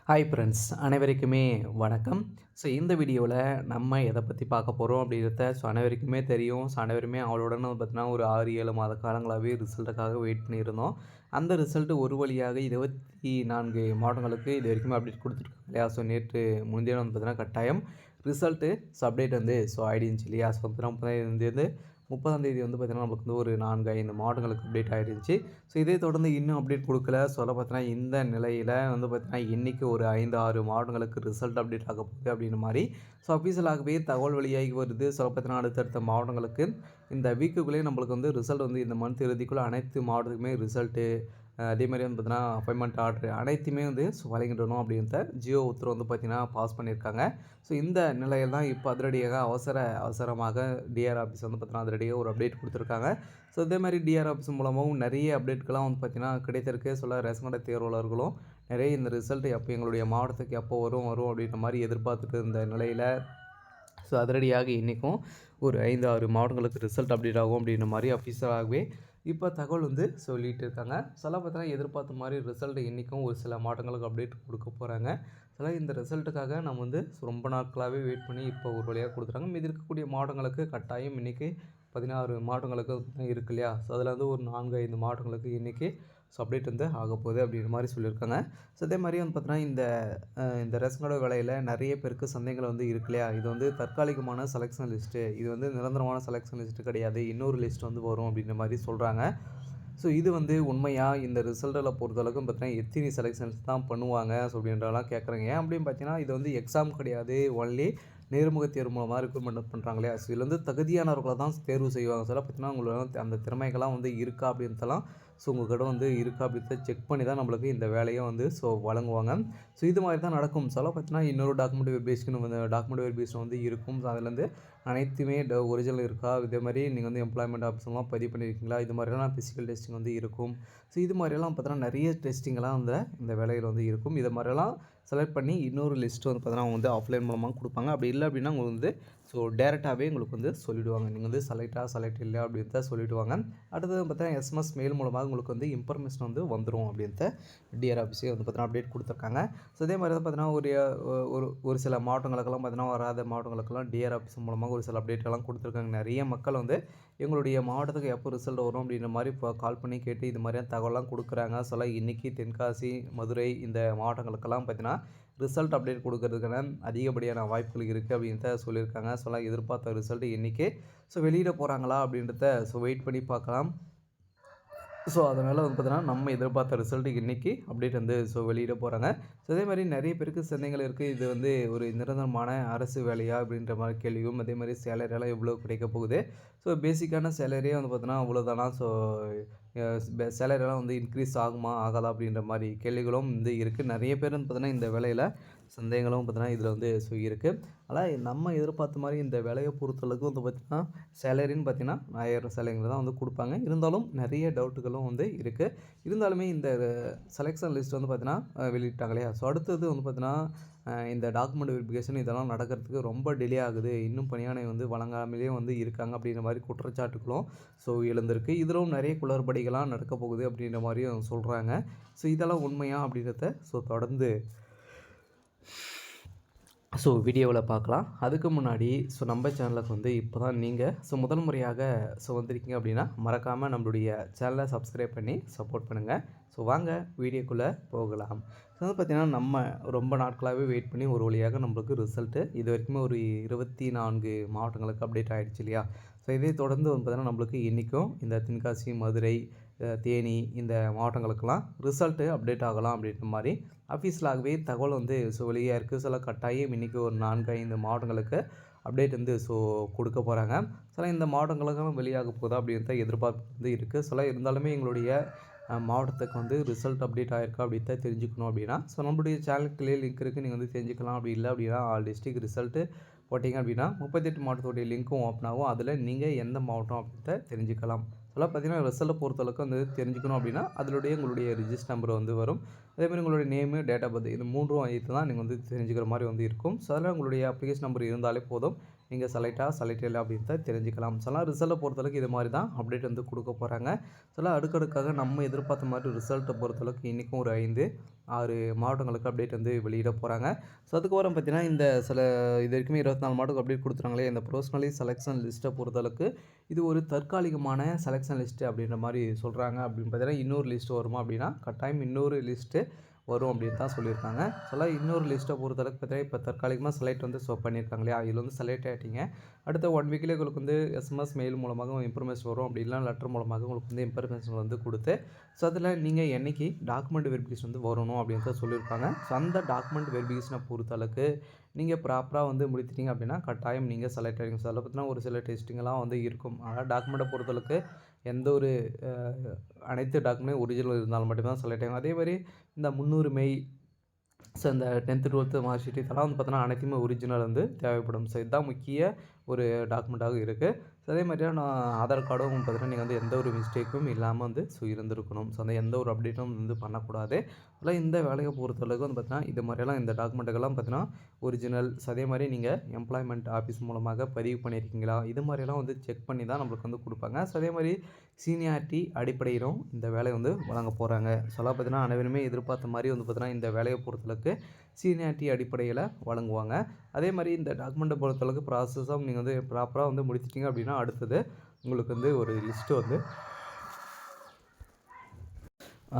Hi friends, அனைவருக்குமே வணக்கம். இந்த வீடியோவில் நம்ம எதை பற்றி பார்க்க போகிறோம் அப்படிங்கிறத அனைவருக்குமே தெரியும். அனைவருமே அவளுடன் பார்த்தீங்கன்னா ஒரு 6-7 மாத காலங்களாகவே ரிசல்ட்டுக்காக வெயிட் பண்ணியிருந்தோம். அந்த ரிசல்ட் ஒரு வழியாக 24 மாவட்டங்களுக்கு இது வரைக்குமே அப்டேட் கொடுத்துருக்காங்க இல்லையா. நேற்று முந்தைய பார்த்தீங்கன்னா கட்டாயம் ரிசல்ட்டு அப்டேட் ஆகிடுச்சு இல்லையா. பார்த்தீங்கன்னா 30ஆம் தேதி பார்த்தீங்கன்னா நமக்கு ஒரு 4-5 மாவட்டங்களுக்கு அப்டேட் ஆகிருந்துச்சு. இதே தொடர்ந்து இன்னும் அப்டேட் கொடுக்கல. பார்த்தீங்கன்னா இந்த நிலையில் பார்த்தீங்கன்னா இன்றைக்கி ஒரு 5-6 மாவட்டங்களுக்கு ரிசல்ட் அப்டேட் ஆக போகுது அப்படின்ற மாதிரி அஃபீஷியலாகவே தகவல் வெளியாகி வருது. பார்த்தீங்கன்னா அடுத்தடுத்த மாவட்டங்களுக்கு இந்த வீக்குக்குள்ளேயே நம்மளுக்கு ரிசல்ட் இந்த மந்த் இறுதிக்குள்ளே அனைத்து மாவட்டத்துக்குமே ரிசல்ட்டு அதேமாதிரி பார்த்தீங்கன்னா அப்பாயின்மெண்ட் ஆர்டர் அனைத்துமே வழங்கிடணும் அப்படின்ற ஜியோ உத்தரவு பார்த்தீங்கன்னா பாஸ் பண்ணியிருக்காங்க. இந்த நிலையில் தான் இப்போ அதிரடியாக அவசரமாக டிஆர் ஆஃபீஸ் பார்த்தீங்கன்னா அதிரடியாக ஒரு அப்டேட் கொடுத்துருக்காங்க. இதேமாதிரி டிஆர் ஆஃபீஸ் மூலமாகவும் நிறைய அப்டேட்கெலாம் பார்த்தீங்கன்னா கிடைத்திருக்கு. ரேஷன் கடை தேர்வாளர்களும் நிறைய இந்த ரிசல்ட் எப்போ எங்களுடைய மாவட்டத்துக்கு எப்போ வரும் அப்படின்ற மாதிரி எதிர்பார்த்துட்டு இருந்த நிலையில் அதிரடியாக இன்றைக்கும் ஒரு 5-6 மாவட்டங்களுக்கு ரிசல்ட் அப்டேட் ஆகும் அப்படின்ற மாதிரி அஃபீஷியலாகவே இப்போ தகவல் சொல்லிகிட்டு இருக்காங்க. பார்த்தீங்கன்னா எதிர்பார்த்த மாதிரி ரிசல்ட் இன்றைக்கும் ஒரு சில மாவட்டங்களுக்கு அப்டேட் கொடுக்க போகிறாங்க. இந்த ரிசல்ட்டுக்காக நம்ம ரொம்ப நாட்களாகவே வெயிட் பண்ணி இப்போ ஒரு வழியாக கொடுத்துறாங்க. மீதி இருக்கக்கூடிய மாவட்டங்களுக்கு கட்டாயம் இன்றைக்கி 16 மாவட்டங்களுக்கு இருக்கு இல்லையா. அதில் ஒரு 4-5 மாவட்டங்களுக்கு இன்றைக்கி அப்டேட் ஆகப்போகுது அப்படின்ற மாதிரி சொல்லியிருக்காங்க. அதே மாதிரி பார்த்தீங்கன்னா இந்த ரேஷன் கார்டு வேலையில் நிறைய பேருக்கு சந்தேகங்கள் இருக்கு இல்லையா. இது தற்காலிகமான செலெக்ஷன் லிஸ்ட்டு, இது நிரந்தரமான செலெக்ஷன் லிஸ்ட்டு கிடையாது, இன்னொரு லிஸ்ட் வரும் அப்படின்ற மாதிரி சொல்கிறாங்க. இது உண்மையாக இந்த ரிசல்ட்டில் பொறுத்தளவுக்கு பார்த்தீங்கன்னா எத்தனை செலெக்ஷன்ஸ் தான் பண்ணுவாங்க அப்படின்றலாம் கேட்குறாங்க. ஏன் அப்படின்னு பார்த்தீங்கன்னா இது எக்ஸாம் கிடையாது, ஒன்லி நேர்முக தேர்வு மூலமாக ரெக்ரூட்மெண்ட் பண்ணுறாங்க இல்லையா. இதில் தகுதியானவர்களை தான் தேர்வு செய்வாங்க. பார்த்தீங்கன்னா உங்களுக்கு அந்த திறமைகள்லாம் இருக்கா அப்படின்றதெல்லாம் உங்கள்கிட்ட இருக்கா அப்படின்றத செக் பண்ணி தான் நம்மளுக்கு இந்த வேலையை வழங்குவாங்க. இது மாதிரி தான் நடக்கும். பார்த்தீங்கன்னா இன்னொரு டாக்குமெண்ட் வெரிஃபிகேஷன் டாக்குமெண்ட் வெரிஃபிகேஷன் இருக்கும். அதுலேருந்து அனைத்துமே ஒரிஜினல் இருக்கா, இதே மாதிரி நீங்கள் எம்ப்ளாய்மெண்ட் ஆஃபீஸ்லாம் பதிவு பண்ணியிருக்கீங்களா, இது மாதிரிலாம் ஃபிசிக்கல் டெஸ்டிங் இருக்கும். இது மாதிரியெல்லாம் பார்த்தீங்கன்னா நிறைய டெஸ்டிங்கெல்லாம் இந்த வேலையில் இருக்கும். இதை மாதிரியெல்லாம் செலக்ட் பண்ணி இன்னொரு லிஸ்ட் பார்த்தீங்கன்னா அவங்க ஆஃப்லைன் மூலமாக கொடுப்பாங்க. அப்படி இல்லை அப்படின்னா உங்களுக்கு டேரெக்டாகவே உங்களுக்கு சொல்லிவிடுவாங்க. நீங்கள் செலக்ட் இல்லை அப்படின்றத சொல்லிவிடுவாங்க. அடுத்தது பார்த்தீங்கன்னா எஸ்எம்எஸ் மெயில் மூலமாக உங்களுக்கு இன்ஃபர்மேஷன் வந்துடும் அப்படின்றத டிஆர் ஆஃபீஸே பார்த்தீங்கன்னா அப்டேட் கொடுத்துருக்காங்க. அதே மாதிரி தான் பார்த்தீங்கன்னா ஒரு சில மாவட்டங்களுக்கெல்லாம் பார்த்தீங்கன்னா வராத மாவட்டங்களுக்கெல்லாம் டிஆர் ஆஃபீஸ் மூலமாக ஒரு சில அப்டேட்டெல்லாம் கொடுத்துருக்காங்க. நிறைய மக்கள் எங்களுடைய மாவட்டத்துக்கு எப்போ ரிசல்ட் வரும் அப்படின்ற மாதிரி இப்போ கால் பண்ணி கேட்டு இது மாதிரியான தகவலாம் கொடுக்குறாங்க. இன்றைக்கி தென்காசி, மதுரை இந்த மாவட்டங்களுக்கெல்லாம் பார்த்தீங்கன்னா ரிசல்ட் அப்டேட் கொடுக்கறதுக்கான அதிகப்படியான வாய்ப்புகள் இருக்குது அப்படின்றத சொல்லியிருக்காங்க. எதிர்பார்த்த ரிசல்ட் இன்றைக்கி வெளியிட போகிறாங்களா அப்படின்றத வெயிட் பண்ணி பார்க்கலாம். அதனால் பார்த்தீங்கன்னா நம்ம எதிர்பார்த்த ரிசல்ட் இன்றைக்கி அப்டேட் வெளியிட போகிறாங்க. அதே மாதிரி நிறைய பேருக்கு சந்தேகங்கள் இருக்குது. இது ஒரு நிரந்தரமான அரசு வேலையா அப்படின்ற மாதிரி கேள்வியும், அதே மாதிரி சேலரியெல்லாம் எவ்வளோ கிடைக்க போகுது, பேசிக்கான சேலரியே பார்த்தீங்கன்னா அவ்வளோதானா, சேலரியெல்லாம் இன்க்ரீஸ் ஆகுமா ஆகாதா அப்படின்ற மாதிரி கேள்விகளும் இருக்குது. நிறைய பேர் பார்த்தீங்கன்னா இந்த வேலையில் சந்தேகங்களும் பார்த்தீங்கன்னா இதில் இருக்குது. ஆனால் நம்ம எதிர்பார்த்த மாதிரி இந்த வேலையை பொறுத்தளவுக்கு பார்த்திங்கன்னா சேலரின்னு பார்த்திங்கன்னா 1000 சேலரிங்க தான் கொடுப்பாங்க. இருந்தாலும் நிறைய டவுட்டுகளும் இருக்குது. இருந்தாலுமே இந்த செலெக்ஷன் லிஸ்ட் பார்த்திங்கன்னா வெளியிட்டாங்க இல்லையா. அடுத்தது பார்த்திங்கன்னா இந்த டாக்குமெண்ட் வெரிஃபிகேஷன் இதெல்லாம் நடக்கிறதுக்கு ரொம்ப டிலே ஆகுது, இன்னும் பணியாணை வழங்காமலே இருக்காங்க அப்படின்ற மாதிரி குற்றச்சாட்டுகளும் எழுந்திருக்கு. இதிலும் நிறைய குளறுபடிகளாக நடக்க போகுது அப்படின்ற மாதிரியும் சொல்கிறாங்க. இதெல்லாம் உண்மையா அப்படின்றத தொடர்ந்து வீடியோவில் பார்க்கலாம். அதுக்கு முன்னாடி நம்ம சேனலுக்கு இப்போ தான் நீங்கள் முதல் முறையாக வந்திருக்கீங்க அப்படின்னா மறக்காமல் நம்மளுடைய சேனலை சப்ஸ்கிரைப் பண்ணி சப்போர்ட் பண்ணுங்கள். வாங்க வீடியோக்குள்ளே போகலாம். பார்த்திங்கன்னா நம்ம ரொம்ப நாட்களாகவே வெயிட் பண்ணி ஒரு வழியாக நம்மளுக்கு ரிசல்ட்டு இது வரைக்குமே ஒரு 24 மாவட்டங்களுக்கு அப்டேட் ஆகிடுச்சு இல்லையா. இதே தொடர்ந்து பார்த்திங்கன்னா நம்மளுக்கு இன்றைக்கும் இந்த தென்காசி, மதுரை, தேனி இந்த மாவட்டங்களுக்கெல்லாம் ரிசல்ட்டு அப்டேட் ஆகலாம் அப்படின்ற மாதிரி அஃபீஷியலாகவே தகவல் வெளியாக இருக்குது. கட்டாயம் இன்றைக்கி ஒரு 4-5 மாவட்டங்களுக்கு அப்டேட் கொடுக்க போகிறாங்க. இந்த மாவட்டங்களுக்கெல்லாம் வெளியாக போகுதா அப்படின்ற எதிர்பார்ப்பு இருக்குது. இருந்தாலுமே எங்களுடைய மாவட்டத்துக்கு ரிசல்ட் அப்டேட் ஆகிருக்கா அப்படின்றத தெரிஞ்சுக்கணும் அப்படின்னா நம்மளுடைய சேனலுக்குள்ளே லிங்க் இருக்குது, நீங்கள் தெரிஞ்சுக்கலாம். அப்படி இல்லை அப்படின்னா ஆல் டிஸ்ட்ரிக்ட் ரிசல்ட்டு போட்டிங்க அப்படின்னா 38 மாவட்டத்துடைய லிங்க்கும் ஓப்பன் ஆகும். அதில் நீங்கள் எந்த மாவட்டம் அப்படின்றத தெரிஞ்சுக்கலாம். பார்த்திங்கன்னா ரிசல்ட்டை பொறுத்தளவுக்கு தெரிஞ்சுக்கணும் அப்படின்னா அதிலுடைய உங்களுடைய ரிஜிஸ்டர் நம்பர் வரும். அதேமாதிரி உங்களுடைய நேமு, டேட் ஆஃப் பர்த் இது 3ம் வைத்து தான் நீங்கள் தெரிஞ்சுக்கிற மாதிரி இருக்கும். அதில் உங்களுடைய அப்ளிகேஷன் நம்பர் இருந்தாலே போதும், நீங்கள் செலக்ட் இல்லை அப்படின்றத தெரிஞ்சுக்கலாம். ஸோ ரிசல்ட்டை பொறுத்தளவுக்கு இது மாதிரி தான் அப்டேட் வந்து கொடுக்க போகிறாங்க. ஸோ அடுக்கடுக்காக நம்ம எதிர்பார்த்த மாதிரி ரிசல்ட்டை பொறுத்தளவுக்கு இன்றைக்கும் ஒரு 5, 6 மாவட்டங்களுக்கு அப்டேட் வந்து வெளியிட போகிறாங்க. ஸோ அதுக்கப்புறம் பார்த்தீங்கன்னா, இந்த இது வரைக்குமே 24 மாவட்டத்துக்கு அப்டேட் கொடுத்துறாங்களே, இந்த ப்ரொஃபஷனலி செலெக்ஷன் லிஸ்ட்டை பொறுத்தளவுக்கு இது ஒரு தற்காலிகமான செலெக்ஷன் லிஸ்ட்டு அப்படின்ற மாதிரி சொல்கிறாங்க. அப்படின்னு பார்த்தீங்கன்னா, இன்னொரு லிஸ்ட் வருமா அப்படின்னா, கட்டாயம் இன்னொரு லிஸ்ட்டு வரும் அப்படின்னு தான் சொல்லியிருக்காங்க. இன்னொரு லிஸ்ட்டை பொறுத்தளவுக்கு பார்த்தீங்கன்னா, இப்போ தற்காலிகமாக செலக்ட் வந்து பண்ணியிருக்காங்க இல்லையா, இதில் வந்து செலக்ட் ஆகிட்டீங்க. அடுத்த 1 வீக்லேயே உங்களுக்கு வந்து எஸ்எம்எஸ் மெயில் மூலமாக இன்ஃபர்மேஷன் வரும். அப்படி இல்லைனா லெட்டர் மூலமாக உங்களுக்கு வந்து இன்ஃபர்மேஷன் வந்து கொடுத்து, ஸோ அதில் நீங்கள் என்றைக்கு டாக்குமெண்ட் வெரிஃபிகேஷன் வந்து வரணும் அப்படின்னு தான் சொல்லியிருப்பாங்க. ஸோ அந்த டாக்குமெண்ட் வெரிஃபிகேஷனை பொறுத்தளவுக்கு நீங்கள் ப்ராப்பராக வந்து முடித்துட்டீங்க அப்படின்னா கட்டாயம் நீங்கள் செலக்ட் ஆகிடுங்க. ஸோ அதில் பார்த்தீங்கன்னா ஒரு சில டெஸ்டிங்கெல்லாம் வந்து இருக்கும். அதனால் டாக்குமெண்ட்டை பொறுத்தளவுக்கு எந்த ஒரு அனைத்து டாக்குமெண்ட்டும் ஒரிஜினல் இருந்தாலும் மட்டும்தான் செலக்ட் ஆகும். அதே மாதிரி இந்த முன்னுரிமை, ஸோ இந்த 10th 12th மார்க் ஷீட் இதெல்லாம் வந்து பார்த்தீங்கன்னா அனைத்துமே ஒரிஜினல் வந்து தேவைப்படும். ஸோ இதுதான் முக்கிய ஒரு டாக்குமெண்ட்டாக இருக்குது. ஸோ அதே மாதிரியா நான் ஆதார் கார்டும் பார்த்தீங்கன்னா நீங்கள் வந்து எந்த ஒரு மிஸ்டேக்கும் இல்லாமல் வந்து இருந்திருக்கணும். ஸோ அந்த எந்த ஒரு அப்டேட்டும் வந்து பண்ணக்கூடாது. அதெல்லாம் இந்த வேலையை பொறுத்தளவுக்கு வந்து பார்த்தீங்கன்னா இது மாதிரியெல்லாம் இந்த டாக்குமெண்ட்டுக்கெல்லாம் பார்த்தீங்கன்னா ஒரிஜினல். ஸோ அதே மாதிரி நீங்கள் எம்ப்ளாய்மெண்ட் ஆஃபீஸ் மூலமாக பதிவு பண்ணியிருக்கீங்களா, இது மாதிரியெல்லாம் வந்து செக் பண்ணி தான் நம்மளுக்கு வந்து கொடுப்பாங்க. ஸோ அதே மாதிரி சீனியாரிட்டி அடிப்படையிலும் இந்த வேலையை வந்து வழங்க போகிறாங்க. ஸோ பார்த்தீங்கன்னா அனைவருமே எதிர்பார்த்த மாதிரி வந்து பார்த்தீங்கன்னா இந்த வேலையை பொறுத்தளவுக்கு சீனியாரிட்டி அடிப்படையில் வழங்குவாங்க. அதே மாதிரி இந்த டாக்குமெண்ட்டை பொறுத்தளவுக்கு ப்ராசஸாக நீங்கள் வந்து ப்ராப்பராக வந்து முடிச்சிட்டிங்க அப்படின்னா அடுத்தது உங்களுக்கு வந்து ஒரு லிஸ்ட்டு வந்து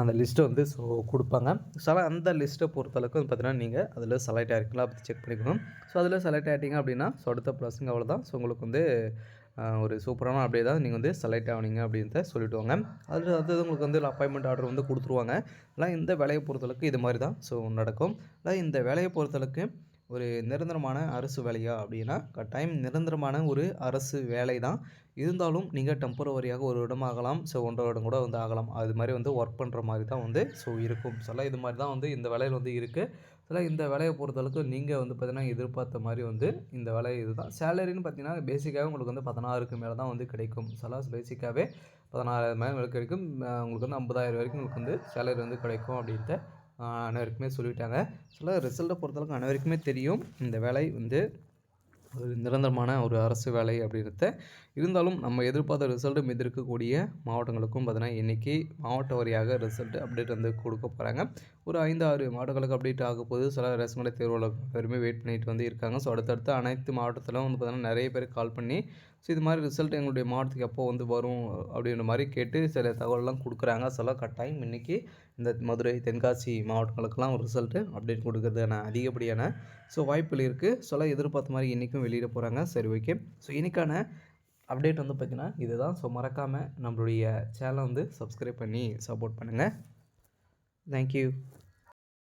அந்த லிஸ்ட்டை வந்து கொடுப்பாங்க. ஸோ அந்த லிஸ்ட்டை பொறுத்தளவுக்கு வந்து பார்த்தீங்கன்னா நீங்கள் அதில் செலக்ட் ஆகிருக்கீங்களா அப்படி செக் பண்ணிக்கணும். ஸோ அதில் செலக்ட் ஆகிட்டிங்க அப்படின்னா அடுத்த ப்ராசஸிங் அவ்வளோதான். ஸோ உங்களுக்கு வந்து ஒரு சூப்பரான அப்படியே தான் நீங்கள் வந்து செலக்ட் ஆனீங்க அப்படின்றத சொல்லிவிடுவாங்க. அதில் அடுத்தது உங்களுக்கு வந்து அப்பாயின்மெண்ட் ஆர்டர் வந்து கொடுத்துருவாங்க. இந்த வேலையை பொறுத்தளவுக்கு இது மாதிரி தான் நடக்கும். இந்த வேலையை பொறுத்தளவுக்கு ஒரு நிரந்தரமான அரசு வேலையா அப்படின்னா கட்டாயம் நிரந்தரமான ஒரு அரசு வேலை தான். இருந்தாலும் நீங்கள் டெம்பரவரியாக ஒரு வருடம் ஆகலாம். 1.5 வருடம் கூட வந்து ஆகலாம். அது மாதிரி வந்து ஒர்க் பண்ணுற மாதிரி தான் வந்து இருக்கும். இது மாதிரி தான் வந்து இந்த வேலையில் வந்து இருக்குது. இந்த வேலையை பொறுத்தளவுக்கு நீங்கள் வந்து பார்த்தீங்கன்னா எதிர்பார்த்த மாதிரி வந்து இந்த வேலை இதுதான். சேலரின்னு பார்த்தீங்கன்னா பேசிக்காகவே உங்களுக்கு வந்து 16க்கு மேலே தான் வந்து கிடைக்கும். பேசிக்காகவே 16,000 மேலே கிடைக்கும். உங்களுக்கு வந்து 50,000 வரைக்கும் உங்களுக்கு வந்து சேலரி வந்து கிடைக்கும் அப்படின்ட்டு அனைவருக்குமே சொல்லிட்டாங்க. ரிசல்ட்டை பொறுத்தளவுக்கு அனைவருக்குமே தெரியும் இந்த வேலை வந்து ஒரு நிரந்தரமான ஒரு அரசு வேலை அப்படின்றத. இருந்தாலும் நம்ம எதிர்பார்த்த ரிசல்ட்டு மீது இருக்கக்கூடிய மாவட்டங்களுக்கும் பார்த்தீங்கன்னா இன்றைக்கி மாவட்ட வாரியாக ரிசல்ட் அப்டேட் வந்து கொடுக்க போகிறாங்க. ஒரு 5, 6 மாவட்டங்களுக்கு அப்டேட் ஆக போது சில ரேஷன் கடை தேர்வாளர்கள் பேருமே வெயிட் பண்ணிட்டு வந்து இருக்காங்க. அடுத்தடுத்து அனைத்து மாவட்டத்திலும் வந்து பார்த்தீங்கன்னா நிறைய பேர் கால் பண்ணி இது மாதிரி ரிசல்ட் எங்களுடைய மாவட்டத்துக்கு எப்போ வந்து வரும் அப்படின்ற மாதிரி கேட்டு சில தகவல்லாம் கொடுக்குறாங்க. கட்டாயம் இன்றைக்கி இந்த மதுரை, தென்காசி மாவட்டங்களுக்கெல்லாம் ஒரு ரிசல்ட்டு அப்டேட் கொடுக்கறதுக்கான அதிகப்படியான வாய்ப்புகள் இருக்குது. எதிர்பார்த்த மாதிரி இன்றைக்கும் வெளியிட போகிறாங்க. சரி, ஓகே. இன்றைக்கான அப்டேட் வந்து பார்த்திங்கன்னா இதுதான். மறக்காமல் நம்மளுடைய சேனலை வந்து சப்ஸ்கிரைப் பண்ணி சப்போர்ட் பண்ணுங்கள். தேங்க்யூ.